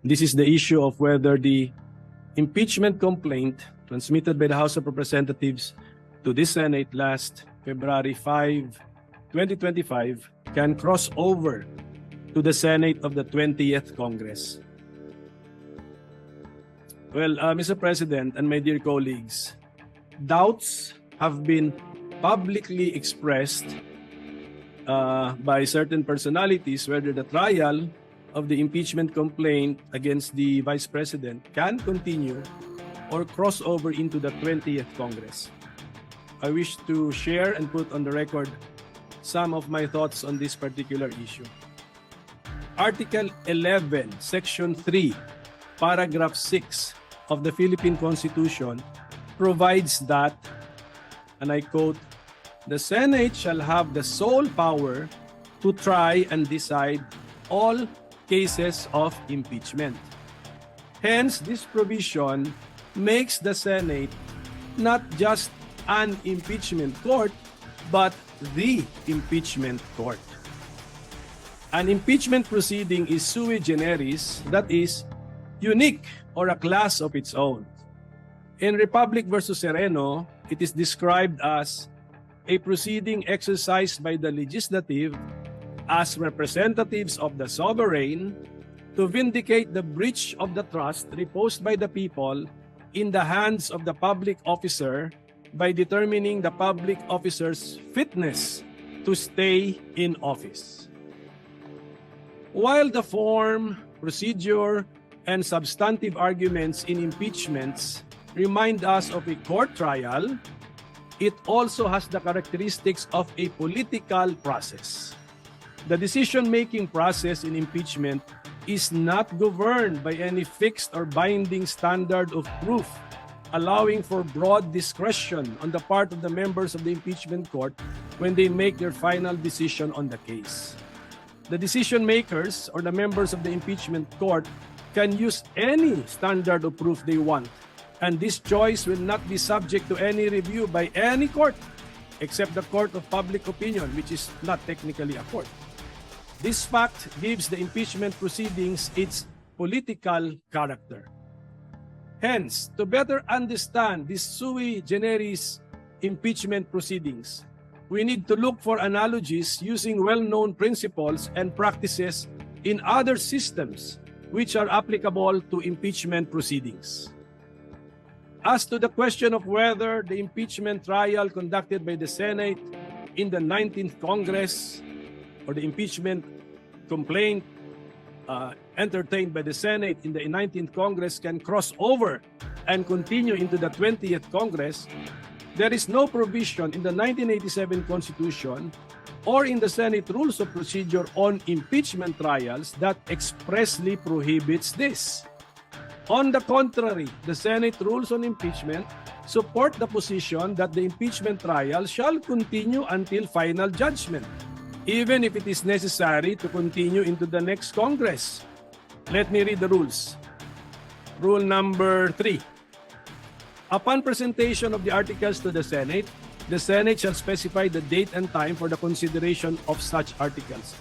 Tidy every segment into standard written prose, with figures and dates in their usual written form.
This is the issue of whether the impeachment complaint transmitted by the House of Representatives to the Senate last February 5, 2025 can cross over to the Senate of the 20th Congress. Well, Mr. President and my dear colleagues, doubts have been publicly expressed by certain personalities whether the trial of the impeachment complaint against the Vice President can continue or cross over into the 20th Congress. I wish to share and put on the record some of my thoughts on this particular issue. Article 11, Section 3, Paragraph 6 of the Philippine Constitution provides that, and I quote, "The Senate shall have the sole power to try and decide all cases of impeachment." Hence, this provision makes the Senate not just an impeachment court, but the impeachment court. An impeachment proceeding is sui generis, that is, unique or a class of its own. In Republic versus Sereno, it is described as a proceeding exercised by the legislative as representatives of the sovereign to vindicate the breach of the trust reposed by the people in the hands of the public officer by determining the public officer's fitness to stay in office. While the form, procedure, and substantive arguments in impeachments remind us of a court trial, it also has the characteristics of a political process. The decision-making process in impeachment is not governed by any fixed or binding standard of proof, allowing for broad discretion on the part of the members of the impeachment court when they make their final decision on the case. The decision makers or the members of the impeachment court can use any standard of proof they want, and this choice will not be subject to any review by any court except the court of public opinion, which is not technically a court. This fact gives the impeachment proceedings its political character. Hence, to better understand these sui generis impeachment proceedings, we need to look for analogies using well-known principles and practices in other systems which are applicable to impeachment proceedings. As to the question of whether the impeachment trial conducted by the Senate in the 19th Congress or the impeachment complaint entertained by the Senate in the 19th Congress can cross over and continue into the 20th Congress, there is no provision in the 1987 Constitution or in the Senate Rules of Procedure on impeachment trials that expressly prohibits this. On the contrary, the Senate Rules on Impeachment support the position that the impeachment trial shall continue until final judgment, even if it is necessary to continue into the next Congress. Let me read the rules. Rule number 3. Upon presentation of the articles to the Senate shall specify the date and time for the consideration of such articles.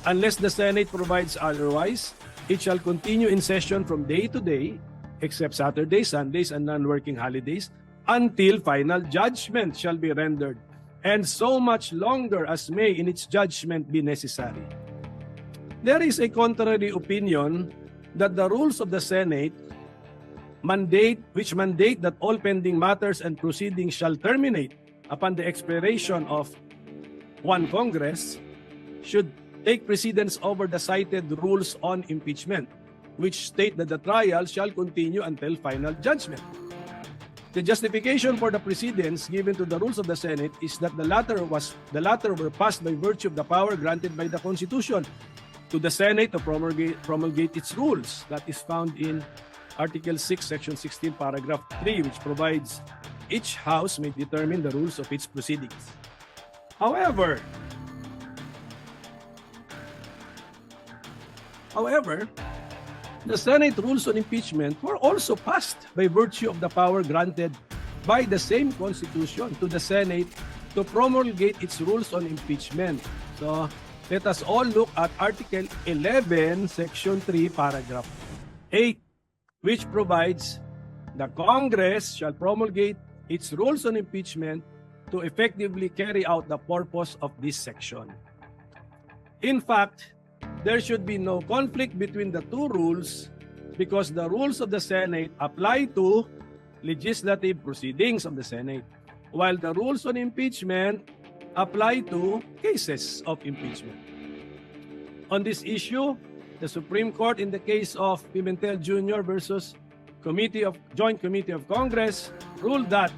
Unless the Senate provides otherwise, it shall continue in session from day to day, except Saturdays, Sundays, and non-working holidays, until final judgment shall be rendered, and so much longer as may in its judgment be necessary. There is a contrary opinion that the rules of the Senate which mandate that all pending matters and proceedings shall terminate upon the expiration of one Congress should take precedence over the cited rules on impeachment, which state that the trial shall continue until final judgment. The justification for the precedence given to the rules of the Senate is that the latter were passed by virtue of the power granted by the Constitution to the Senate to promulgate its rules. That is found in Article 6, Section 16, Paragraph 3, which provides each house may determine the rules of its proceedings. However, the Senate rules on impeachment were also passed by virtue of the power granted by the same Constitution to the Senate to promulgate its rules on impeachment. So, let us all look at Article 11, Section 3, Paragraph 8, which provides the Congress shall promulgate its rules on impeachment to effectively carry out the purpose of this section. In fact, there should be no conflict between the two rules because the rules of the Senate apply to legislative proceedings of the Senate, while the rules on impeachment apply to cases of impeachment. On this issue, the Supreme Court in the case of Pimental Jr. versus Joint Committee of Congress ruled that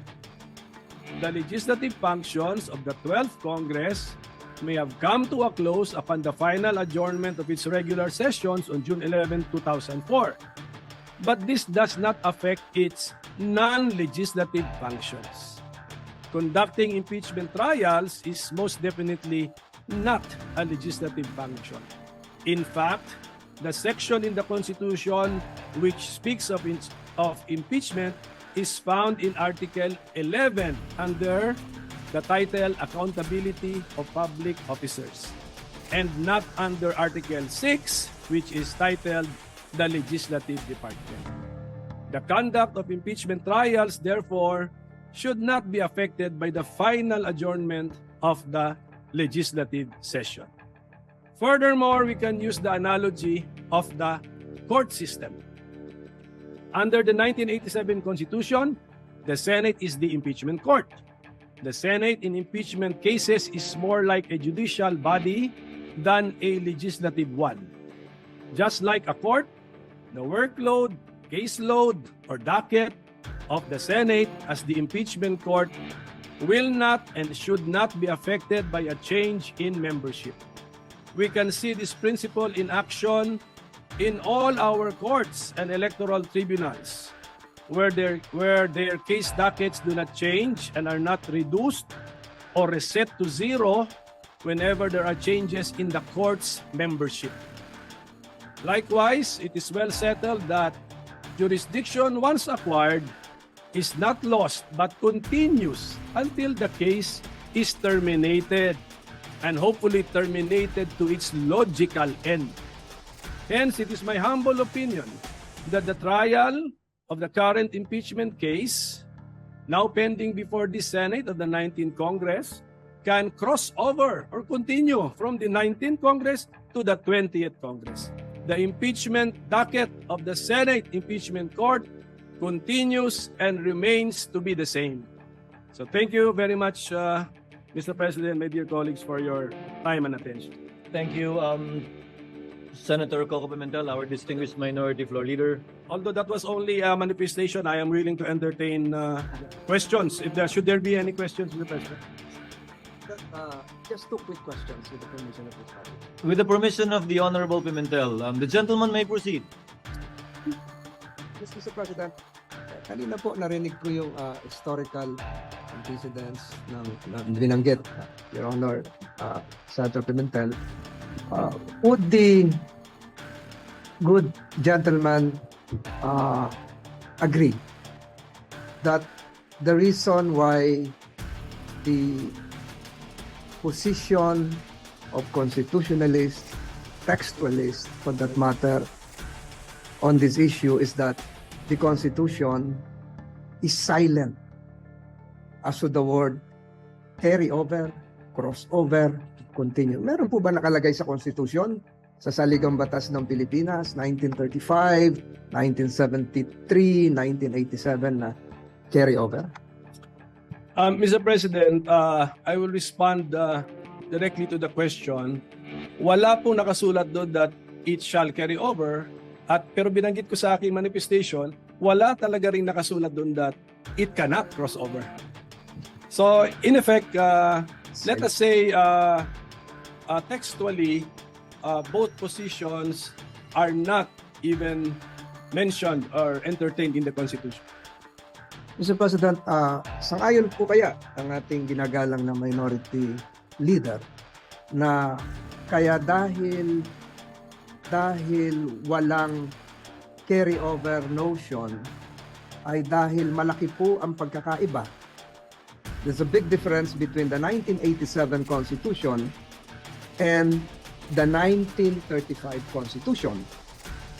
the legislative functions of the 12th Congress may have come to a close upon the final adjournment of its regular sessions on June 11, 2004. But this does not affect its non-legislative functions. Conducting impeachment trials is most definitely not a legislative function. In fact, the section in the Constitution which speaks of impeachment is found in Article 11 under the title Accountability of Public Officers, and not under Article 6, which is titled the Legislative Department. The conduct of impeachment trials, therefore, should not be affected by the final adjournment of the legislative session. Furthermore, we can use the analogy of the court system. Under the 1987 Constitution, the Senate is the impeachment court. The Senate in impeachment cases is more like a judicial body than a legislative one. Just like a court, the workload, caseload, or docket of the Senate as the impeachment court will not and should not be affected by a change in membership. We can see this principle in action in all our courts and electoral tribunals, where their case dockets do not change and are not reduced or reset to zero whenever there are changes in the court's membership. Likewise, it is well settled that jurisdiction once acquired is not lost but continues until the case is terminated, and hopefully terminated to its logical end. Hence, it is my humble opinion that the trial of the current impeachment case, now pending before the Senate of the 19th Congress, can cross over or continue from the 19th Congress to the 20th Congress. The impeachment docket of the Senate Impeachment Court continues and remains to be the same. So thank you very much, Mr. President, my dear colleagues, for your time and attention. Thank you, Senator Coco Pimental, our distinguished Minority Floor Leader. Although that was only a manifestation, I am willing to entertain questions. Should there be any questions, Mr. President? Just two quick questions with the permission of the Chair. With the permission of the Honorable Pimentel, the gentleman may proceed. Yes, Mr. President, kanina po narinig ko yung historical antecedents ng binanggit, Your Honor, Senator Pimentel. Would the good gentleman agree that the reason why the position of constitutionalists, textualists for that matter, on this issue is that the Constitution is silent as to the word carry over, crossover, continue. Meron po ba nakalagay sa Constitution, sa Saligang Batas ng Pilipinas, 1935, 1973, 1987 na carry over? Mr. President, I will respond directly to the question. Wala po nakasulat doon that it shall carry over, pero binanggit ko sa aking manifestation, wala talaga rin nakasulat doon that it cannot cross over. So, in effect, let us say textually, both positions are not even mentioned or entertained in the Constitution. Mr. President, sangayon po kaya ang ating ginagalang na minority leader na kaya dahil walang carry-over notion ay dahil malaki po ang pagkakaiba. There's a big difference between the 1987 Constitution and the 1935 Constitution.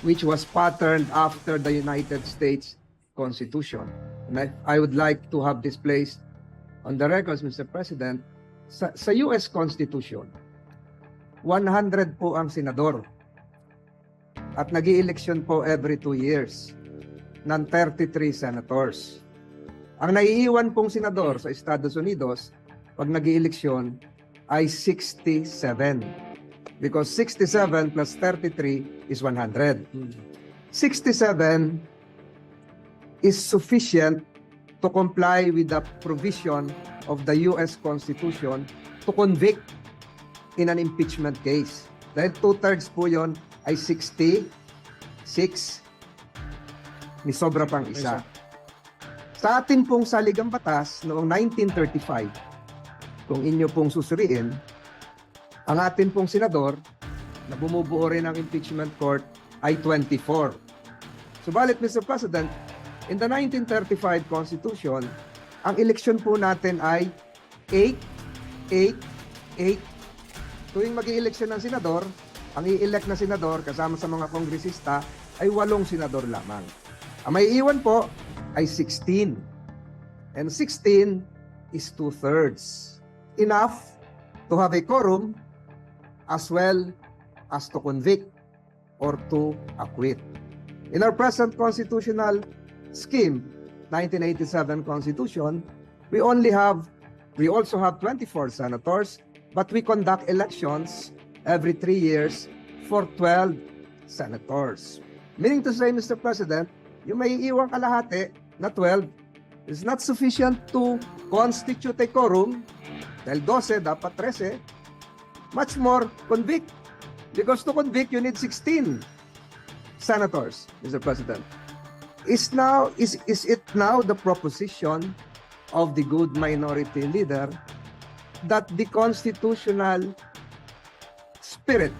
which was patterned after the United States Constitution. And I would like to have this placed on the records, Mr. President. Sa US Constitution, 100 po ang senador. At nag-i-election po every 2 years ng 33 senators. Ang naiiwan pong senador sa Estados Unidos pag nag-i-eleksyon ay 67. Because 67 plus 33 is 100. 67 is sufficient to comply with the provision of the US Constitution to convict in an impeachment case. Dahil 2/3 po yun ay 66. May sobra pang isa. Sa atin pong saligang batas noong 1935, kung inyo pong susuriin, ang atin pong senador na bumubuo rin ng impeachment court ay 24. Subalit, Mr. President, in the 1935 Constitution, ang eleksyon po natin ay 8, 8, 8. Tuwing mag-i-eleksyon ng senador, ang i-elect na senador kasama sa mga kongresista ay 8 senador lamang. Ang may iwan po ay 16. And 16 is 2/3. Enough to have a quorum as well as to convict or to acquit. In our present constitutional scheme, 1987 Constitution, we also have 24 senators, but we conduct elections every 3 years for 12 senators. Meaning to say, Mr. President, yung may iwang kalahati na 12 is not sufficient to constitute a quorum, dahil 12, dapat 13, much more convict. Because to convict, you need 16 senators, Mr. President. Is it now the proposition of the good minority leader that the constitutional spirit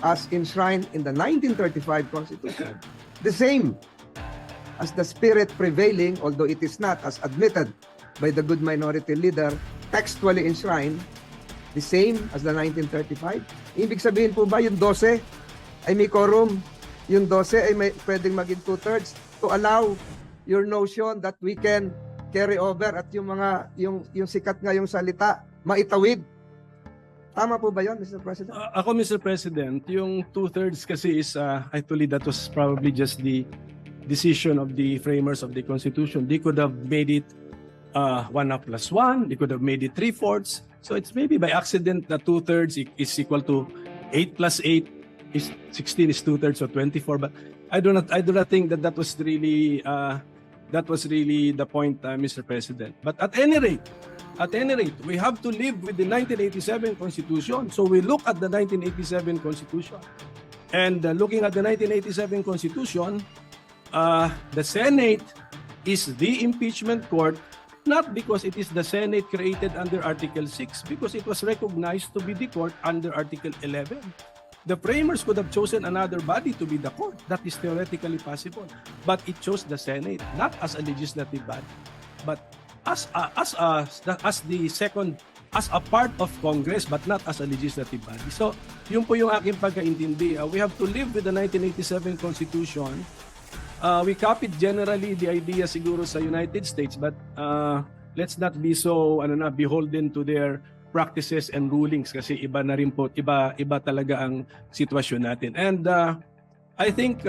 as enshrined in the 1935 Constitution, the same as the spirit prevailing, although it is not as admitted by the good minority leader, textually enshrined, the same as the 1935? Ibig sabihin po ba yung 12 ay may quorum? Yung 12 ay pwedeng maging 2/3 to allow your notion that we can carry over at yung sikat nga yung salita, maitawid. Tama po ba yun, Mr. President? Ako, Mr. President, yung 2/3 kasi is actually that was probably just the decision of the framers of the Constitution. They could have made it 1+1. They could have made it 3/4. So it's maybe by accident that 2/3 is equal to 8 plus 8 is 16 is 2/3 so 24. But I do not think that was really the point, Mr. President. But at any rate, we have to live with the 1987 Constitution. So we look at the 1987 Constitution. And looking at the 1987 Constitution, the Senate is the impeachment court, not because it is the Senate created under Article 6, because it was recognized to be the court under Article 11. The framers could have chosen another body to be the court. That is theoretically possible. But it chose the Senate, not as a legislative body, but as a part of Congress, but not as a legislative body. So, yun po yung aking pagkaintindi. We have to live with the 1987 Constitution. We copied generally the idea siguro sa United States, but let's not be so beholden to their practices and rulings kasi iba na rin po, iba talaga ang sitwasyon natin. And I think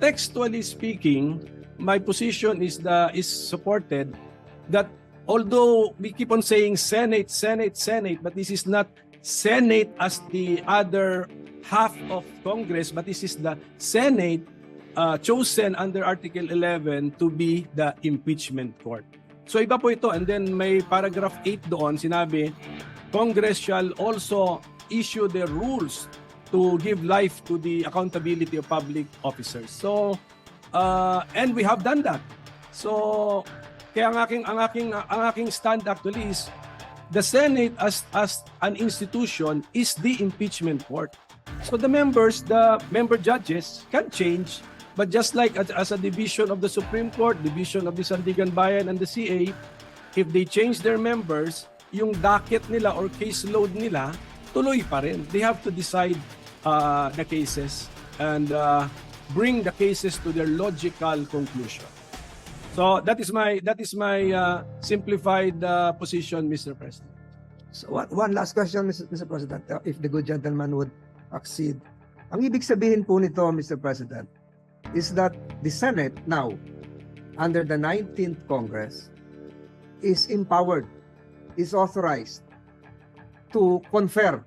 textually speaking, my position is supported that although we keep on saying Senate, but this is not Senate as the other half of Congress, but this is the Senate chosen under Article 11 to be the impeachment court. So iba po ito, and then may paragraph 8 doon, sinabi, Congress shall also issue the rules to give life to the accountability of public officers. So, and we have done that. So, kaya ang aking stand actually is, the Senate as an institution is the impeachment court. So the member judges can change. But just like as a division of the Supreme Court, division of the Sandigan Bayan and the CA, if they change their members, yung docket nila or caseload nila, tuloy pa rin. They have to decide the cases. and bring the cases to their logical conclusion. So that is my simplified position, Mr. President. So one last question, Mr. President, if the good gentleman would accede. Ang ibig sabihin po nito, Mr. President, is that the Senate now, under the 19th Congress, is empowered, is authorized to confer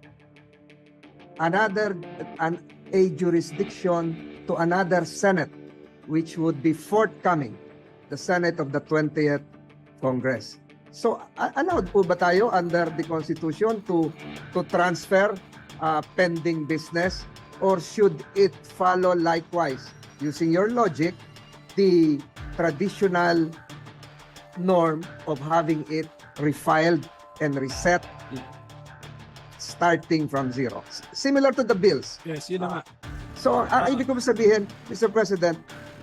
a jurisdiction to another Senate, which would be forthcoming, the Senate of the 20th Congress. So, allowed po ba tayo under the Constitution to transfer pending business, or should it follow likewise, using your logic, the traditional norm of having it refiled and reset starting from zero? Similar to the bills. Yes, yun na nga. So, ibig ko sabihin, Mr. President,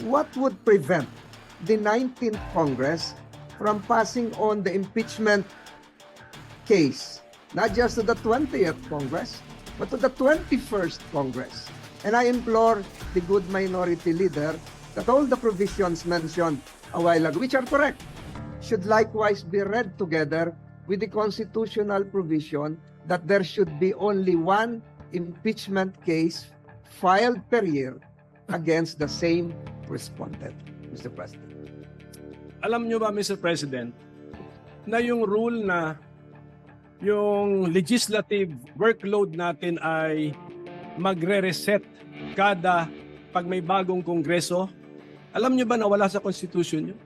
what would prevent the 19th Congress from passing on the impeachment case, not just to the 20th Congress, but to the 21st Congress? And I implore the good minority leader that all the provisions mentioned a while ago, which are correct, should likewise be read together with the constitutional provision that there should be only one impeachment case filed per year against the same respondent, Mr. President. Alam nyo ba, Mr. President, na yung rule na yung legislative workload natin ay magre-reset kada pag may bagong kongreso? Alam nyo ba na wala sa Constitution yun?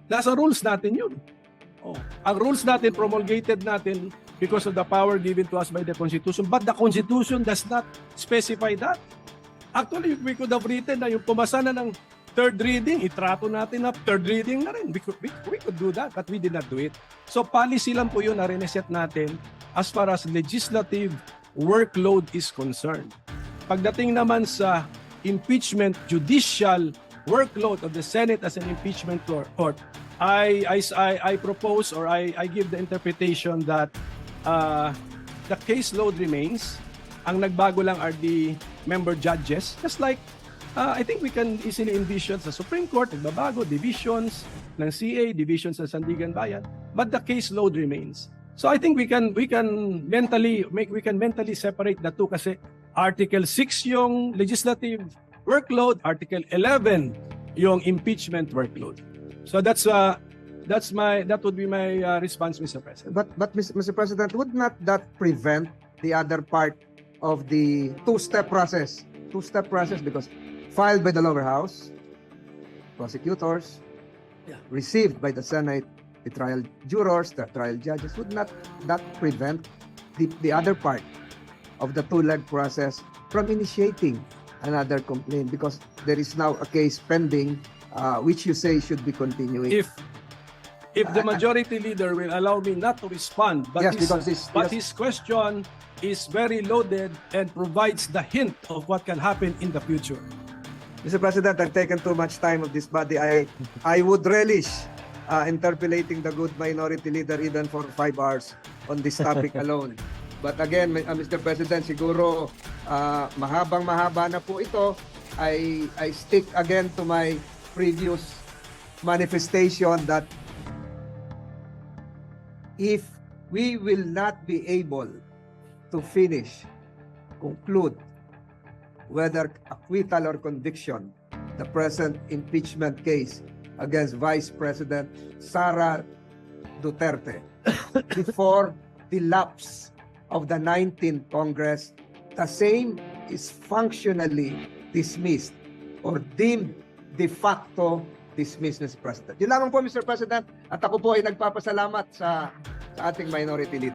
Nasa rules natin yun. Oh. Ang rules natin, promulgated natin because of the power given to us by the Constitution, but the Constitution does not specify that. Actually, we could have written na yung pumasa na ng third reading, itrato natin na third reading na rin. We could do that, but we did not do it. So policy lang po yun na reset natin as far as legislative workload is concerned. Pagdating naman sa impeachment judicial workload of the Senate as an impeachment court, I propose, or I give the interpretation that the caseload remains. Ang nagbago lang are the member judges, just like I think we can easily envision sa Supreme Court, nagbabago, divisions ng CA, divisions ng Sandigan Bayan, but the caseload remains. So I think we can mentally separate the two, kasi Article 6 yung legislative workload, Article 11 yung impeachment workload. So that would be my response, Mr. President. But Mr. President, would not that prevent the other part of the two-step process? Two-step process, because filed by the lower house, prosecutors, received by the Senate, the trial jurors, the trial judges. Would not that prevent the other part of the two-leg process from initiating another complaint, because there is now a case pending which you say should be continuing? If the majority leader will allow me not to respond, but yes, his question is very loaded and provides the hint of what can happen in the future. Mr. President, I've taken too much time of this body. I would relish interpolating the good minority leader even for 5 hours on this topic alone. But again, Mr. President, siguro mahabang-mahaba na po ito. I stick again to my previous manifestation that if we will not be able to conclude whether acquittal or conviction, the present impeachment case against Vice President Sara Duterte before the lapse of the 19th Congress, the same is functionally dismissed or deemed de facto dismissed, Mr. President. Yun lamang po, Mr. President, at ako po ay nagpapasalamat sa ating minority leader.